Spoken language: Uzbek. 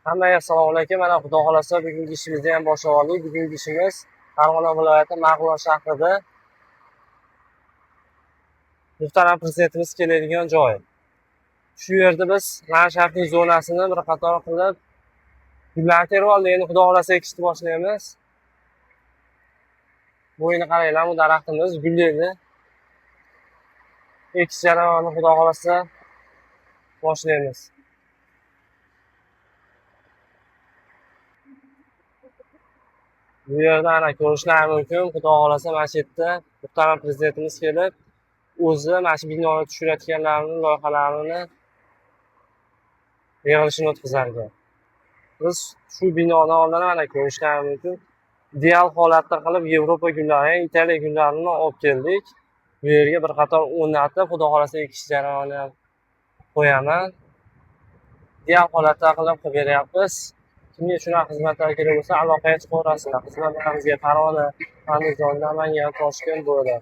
Hammaga assalomu alaykum. Mana xudo xolasa bugungi ishimizni ham boshlab oldik. Bugungi ishimiz Farg'ona viloyati Marg'ilon shahrida muhtaram prezidentimiz keladigan joy. Shu yerda biz landshaftning zonasini bir qator qilib gullarni terib oldik. Endi xudo xolasa ekishni boshlaymiz. Bo'yini qaranglar, bu daraxtimiz gullaydi. Ekish jarayonini xudo xolasa boshlaymiz. Bu yerda ana ko'rishlar mumkin. Xudo xolasa mana shu yerda muhtaram prezidentimiz kelib, o'zi mana shu binoni tushirayotganlarini, loyihalarini yig'ilishini o'tkazarkan. Biz shu binodan oldin mana ko'rishlar mumkin. Ideal holatda qilib Yevropa gullari, Italiya gullarini olib keldik. Bu yerga bir qator o'rnatib, xudo xolasa ekish jarayonini qo'yaman. Ideal holatda qilib beryapmiz. Kimga shunaqa xizmatlar kerak bo'lsa, aloqaga chiqaverasizlar. Xizmatlarimizga Farg'ona, Andijon, Namangan, Toshkent bo'ladi.